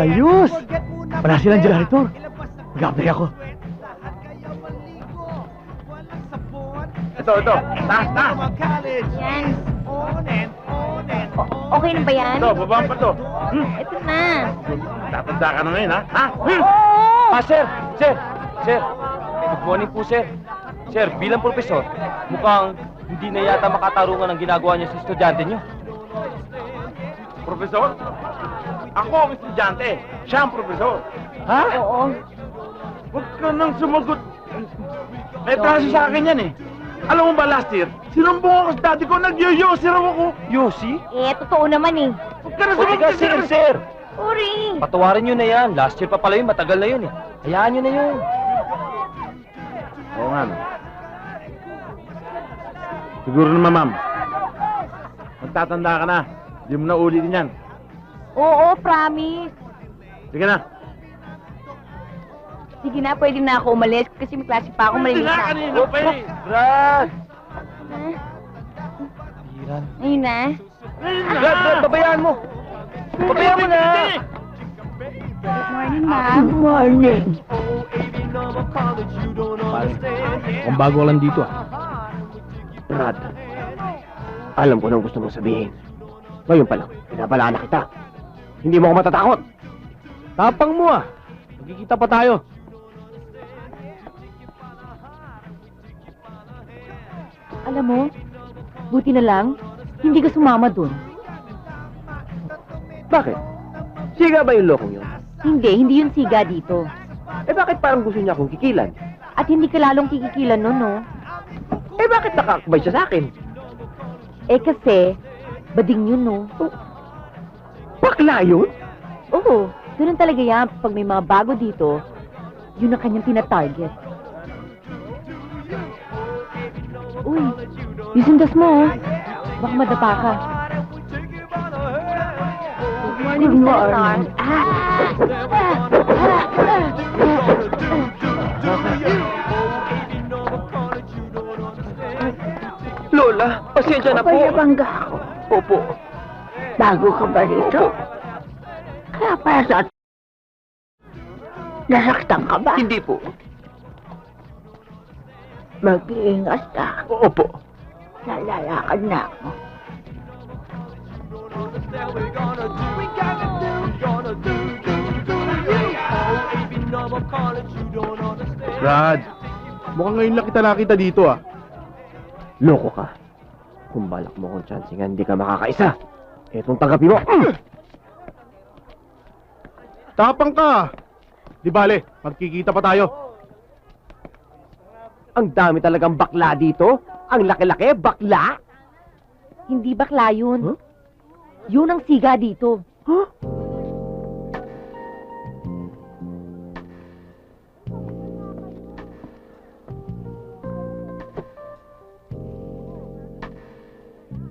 Ayos! Wala silang janitor. Gabay ako. Ito. Taas. Yan. Okay na ba yan? Ito, babaan pa to. Ito na. Tatanda ka na ngayon, ha? Ha? Oo! Sir. Good morning po, sir. Sir, bilang profesor, mukhang hindi na yata makatarungan ang ginagawa niyo sa estudyante niyo. Profesor? Ako ang estudyante. Siya ang profesor. Ha? Oo. Huwag ka nang sumagot. May traso sa akin yan, eh. Alam mo ba, last year, sinumbong ako sa daddy ko, nag-yoyosi raw ako. Yosi? Totoo naman eh. Huwag ka nang O, tiga, sumagot. sir. Sorry. Patawarin niyo na yan. Last year pa pala yun, matagal na yun eh. Hayaan niyo na yun. Oo nga, no. Siguro naman, ma'am. Magtatanda ka na. Hindi mo na ulitin yan. Oo, promise. Sige na. Sige na, pwede na ako umalis kasi may klase pa ako Hindi malinis na na. kanina pa, eh. Brad! Ah, Biran. Ayun na. Brad, babayaan mo. Babayaan mo na. Good morning, ma'am. Good morning. Pare, kung bago ka lang dito Brad, alam ko nang gusto mong sabihin. Ngayon pa lang, pinabalaan na kita. Hindi mo ako matatakot. Tapang mo Magkikita pa tayo. Alam mo, buti na lang, hindi ka sumama dun. Bakit? Siga ba yung lokong yun? Hindi yun siga dito. Eh bakit parang gusto niya akong kikilan? At hindi ka lalong kikikilan nun, no? Eh bakit nakakabay siya sa akin? Eh kasi, bading yun, no? Bakla yun? Oo, ganun talaga yan. Pag may mga bago dito, yun ang kanyang tina-target. Uy, yung sundas mo, oh. Baka madapa ka. Good morning, Senator. Lola, pasensya na po. Payabangga ako. Opo. Bago ka ba rito? Kaya para sa... Nasaktan ka ba? Hindi po. Mag-iingat ka. Opo. Nalalakad na ako. Brad, mukhang ngayon lang kita nakita dito Loko ka. Kung balak mo kong tsansingan, hindi ka makakaisa. Etong tanggapin mo. Tapang ka. Di bale, magkikita pa tayo. Ang dami talagang bakla dito. Ang laki-laki, bakla. Hindi bakla yun. Huh? Yun ang siga dito. Huh?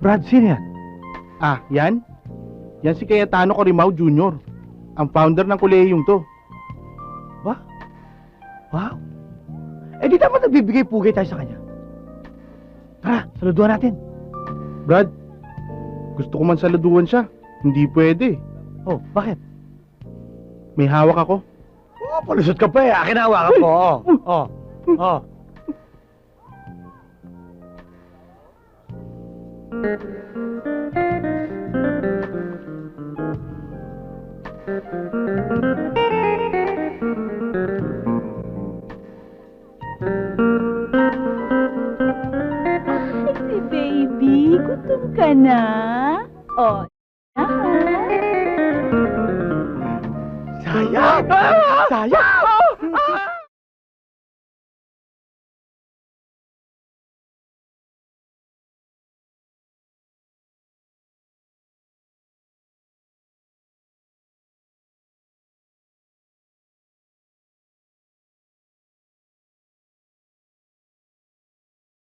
Brad, sino yan? Yan? Yan si Cayetano Corimao Jr., ang founder ng kolehiyong to. Ba? Wow! Eh di dapat nagbibigay pugay tayo sa kanya. Tara, saluduhan natin. Brad, gusto ko man saluduhan siya. Hindi pwede. Oh, bakit? May hawak ako. Oh, palusot ka pa Akin na hawakan ko. Oh. Si baby, gutom ka na? Oh, Sayang! Sayang!